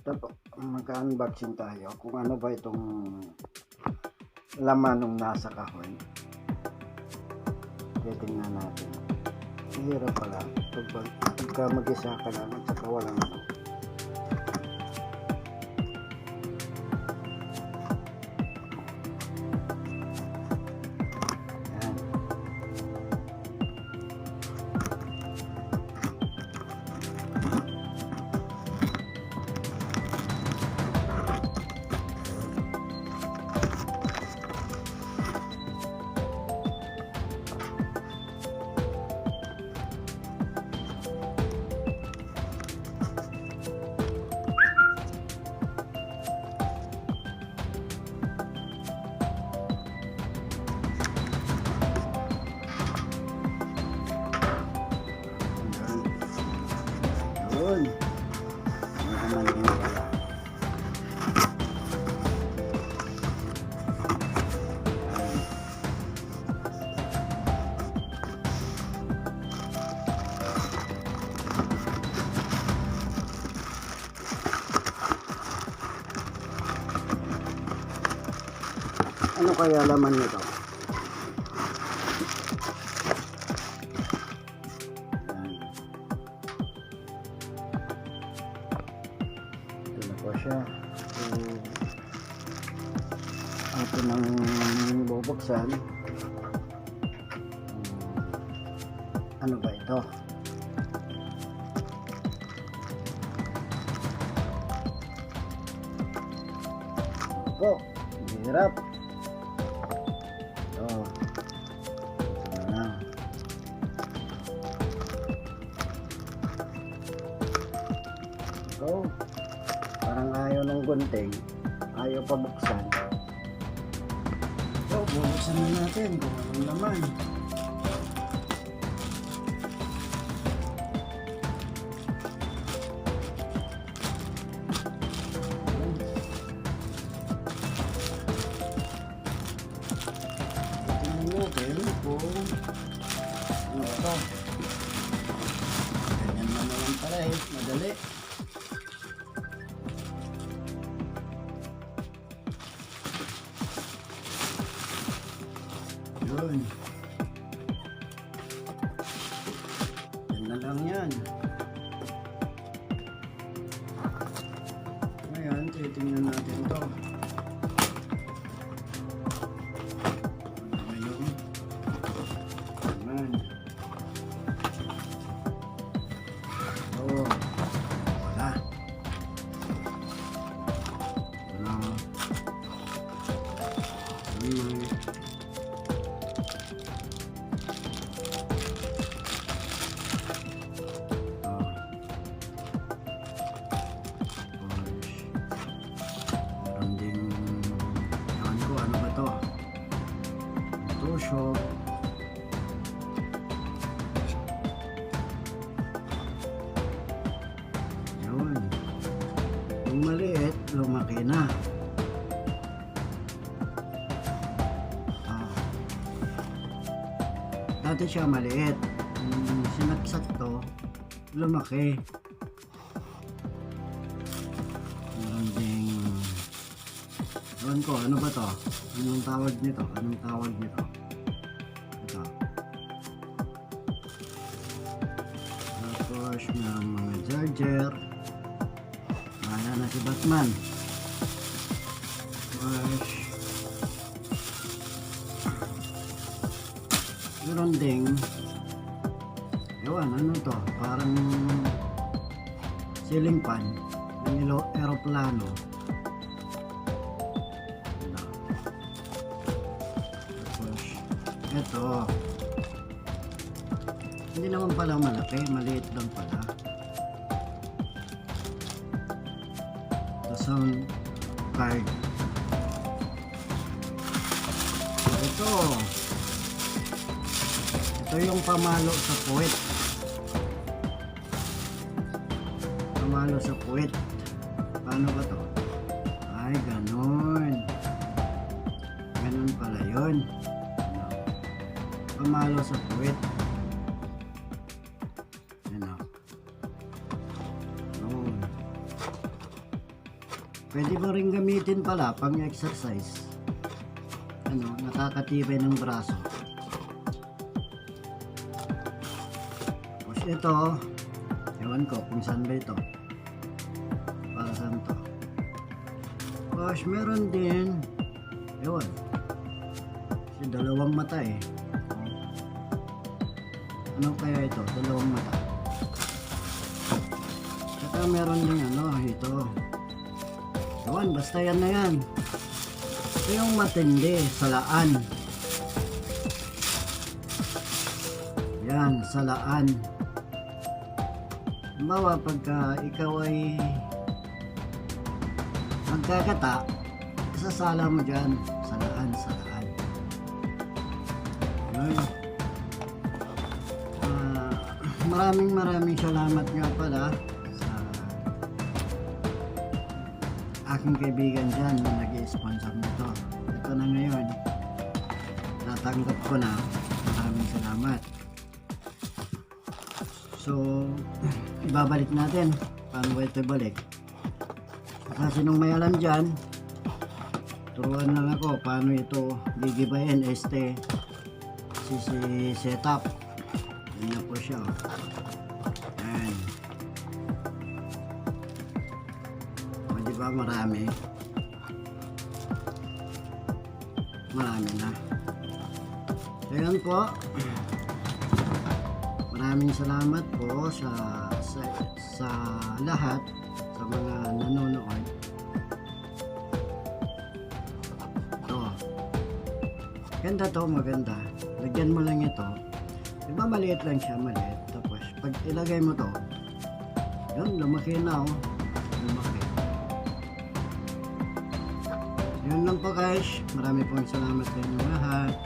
Ito po, mag-unboxing tayo kung ano ba itong laman ng nasa kahon. Titingnan natin. Hirap pala pagka mag-isa ka lang at saka walang ano. Yan. Yun. Naman din pala. Ano kaya laman nito? Ito na po siya. Atin ang bubuksan. Ano ba ito? Opo, hirap. Ito na. Ito, parang ayaw ng gunting, ayaw pa buksan. So, bubuksan na natin kung anong laman. Tingnan natin kung ano ito. Ganyan naman pala madali. Yun. Yan na lang yan. Ngayon, titingnan natin ito. Ngayon. Naman. Oh. Wala. Wala. Tusok. Yun. Yung maliit, lumaki na. Dati siya maliit. Sinaksak to, lumaki. Meron ding ewan ko, ano ba to? Anong tawag nito? Anong tawag nito? Ito. Tapos merong mga charger. Wala na si Batman. Tapos meron ding ewan, ano to? Parang ceiling fan ng aeroplano. Ito, hindi naman pala malaki, maliit lang pala. The sound card. Ito yung pamalo sa puwet. Pamalo sa puwet. Paano ba to? Ay, ganun. Ganun pala yun. Pamalo sa puwet. Yan o. Pwede mo rin gamitin pala pang exercise. Ano, nakakatibay ng braso. Tapos ito, ewan ko kung saan ba ito. Para saan to. Tapos meron din, ewan. Kasi dalawang mata eh. Ano kaya ito? Dalawang mata. Saka meron din ano, ito. Ewan, basta yan na yan. Ito yung matindi, salaan. Yan, salaan. Halimbawa, pagka ikaw ay magkakata, isasala mo dyan, salaan, salaan. Ayun. Maraming salamat nga pala sa aking kaibigan dyan na nag-i-sponsor nito. Ito na ngayon, natanggap ko na. Maraming salamat. So, ibabalik natin. Paano ba ito ibalik? Kasi nung may alam dyan, turuan lang ako paano ito gigibayin sisi setup. Yan na po siya. Yan. O, diba marami? Marami na. Ayan po. Maraming salamat po sa lahat, sa mga nanonood. Ito. Ganda to, maganda. Lagyan mo lang ito. Diba maliit lang siya, maliit. Tapos, pag ilagay mo to, yun, lumaki na oh. Lumaki. Yun lang po guys. Marami pong salamat sa inyo lahat.